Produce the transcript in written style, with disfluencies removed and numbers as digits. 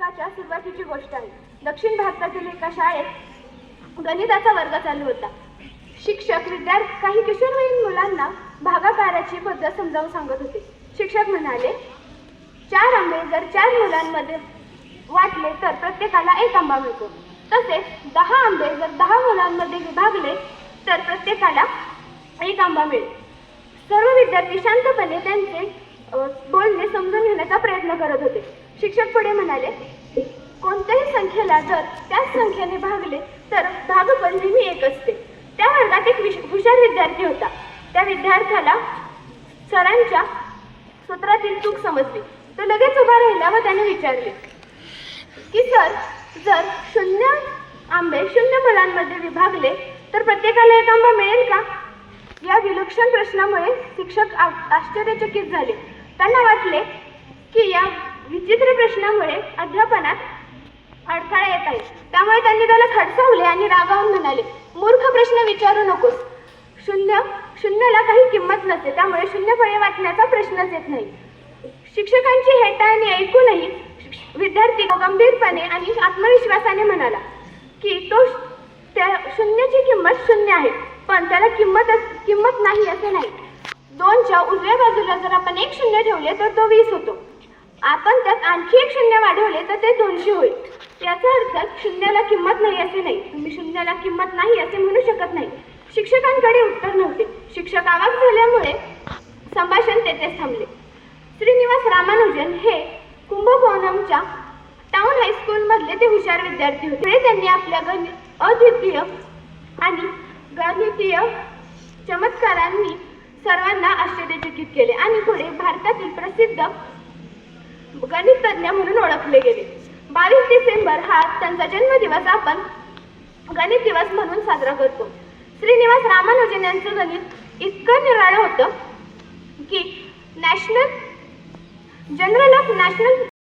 शतकाच्या सुरुवातीची गोष्ट आहे. दक्षिण भारतातील एका शाळेत गणिताचा वर्ग चालू होता. शिक्षक काही किशोरवयीन मुलांना भागाकाराची पद्धत समजावून सांगत होते. शिक्षक म्हणाले, 4 आंबे जर 4 मुलांमध्ये वाटले तर प्रत्येकाला 1 आंबा मिळतो. तसेच 10 आंबे जर 10 मुलांमध्ये विभागले तर प्रत्येकाला 1 आंबा मिळेल. सर्व विद्यार्थी शांतपणे त्यांचे बोलणे समजून घेण्याचा प्रयत्न करत होते. शिक्षक पुढे म्हणाले, कोणत्याही संख्येला जर त्याच संख्येने भागले तर भागफल नेहमी 1 असते. त्या वर्गात एक हुशार विद्यार्थी होता. त्या विद्यार्थ्याला सरांच्या सूत्रातील चूक समजली. तो लगेच उभा राहिला व त्याने विचारले की सर, जर 0 आंबे 0 मुलांमध्ये विभागले तर प्रत्येकाला 1 आंबा मिळेल का? या विलक्षण प्रश्नामुळे शिक्षक आश्चर्यचकित झाले. त्यांना वाटले की या विचित्र प्रश्नामुळे अध्यापनात अडथळा येत आहे. त्यामुळे त्यांनी त्याला खडसावले आणि रागावून म्हणाले, मूर्ख प्रश्न विचारू नकोस. शून्याला काही किंमत नसते, त्यामुळे 0 फळे वाटण्याचा प्रश्नच येत नाही. शिक्षकांची हेटाळणी ऐकूनही विद्यार्थी गंभीरपणे आणि आत्मविश्वासाने म्हणाला की त्या 0ची किंमत 0 आहे, पण त्याला किंमत नाही असे नाही. 2च्या उजव्या बाजूला जर आपण 1 0 ठेवले तर तो 20 होतो. आपण त्यात आणखी 1 0 वाढवले तर ते 200 होईल. याचा अर्थ 0ला किंमत नाही असे नाही. तुम्ही 0ला किंमत नाही असे म्हणू शकत नाही. शिक्षकांकडे उत्तर नव्हते. शिक्षक आवाज झाल्यामुळे संभाषण तेथेच थांबले. श्रीनिवास रामानुजन हे कुंभकोणमच्या टाउन हायस्कूलमधले ते हुशार विद्यार्थी होते. त्यांनी आपल्या अद्वितीय आणि गणितीय चमत्कारांनी सर्वांना आश्चर्यचकित केले आणि पुढे भारतातील प्रसिद्ध गणितज्ञ म्हणून ओळखले गेले. 22 डिसेंबर हा त्यांचा जन्मदिवस आपण गणित दिवस म्हणून साजरा करतो. श्रीनिवास रामानुजन यांचं गणित इतकं निराळं होतं की जनरल ऑफ नॅशनल